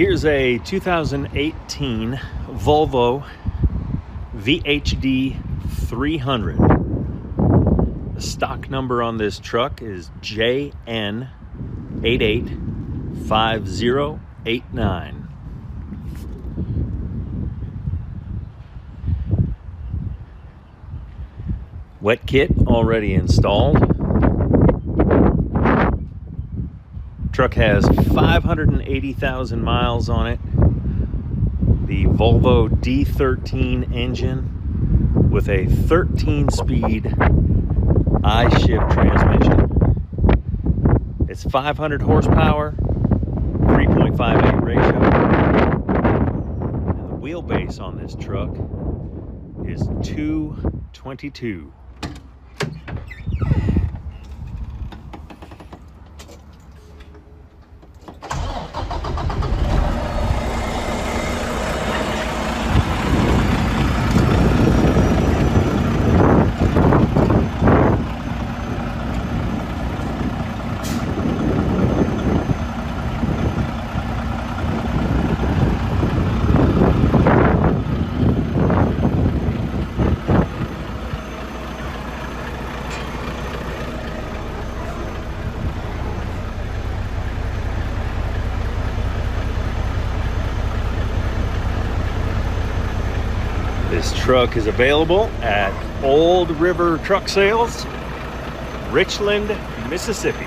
Here's a 2018 Volvo VHD 300. The stock number on this truck is JN885089. Wet kit already installed. Truck has 580,000 miles on it. The Volvo D13 engine with a 13-speed I-Shift transmission. It's 500 horsepower, 3.58 ratio. And the wheelbase on this truck is 222. This truck is available at Old River Truck Sales, Richland, Mississippi.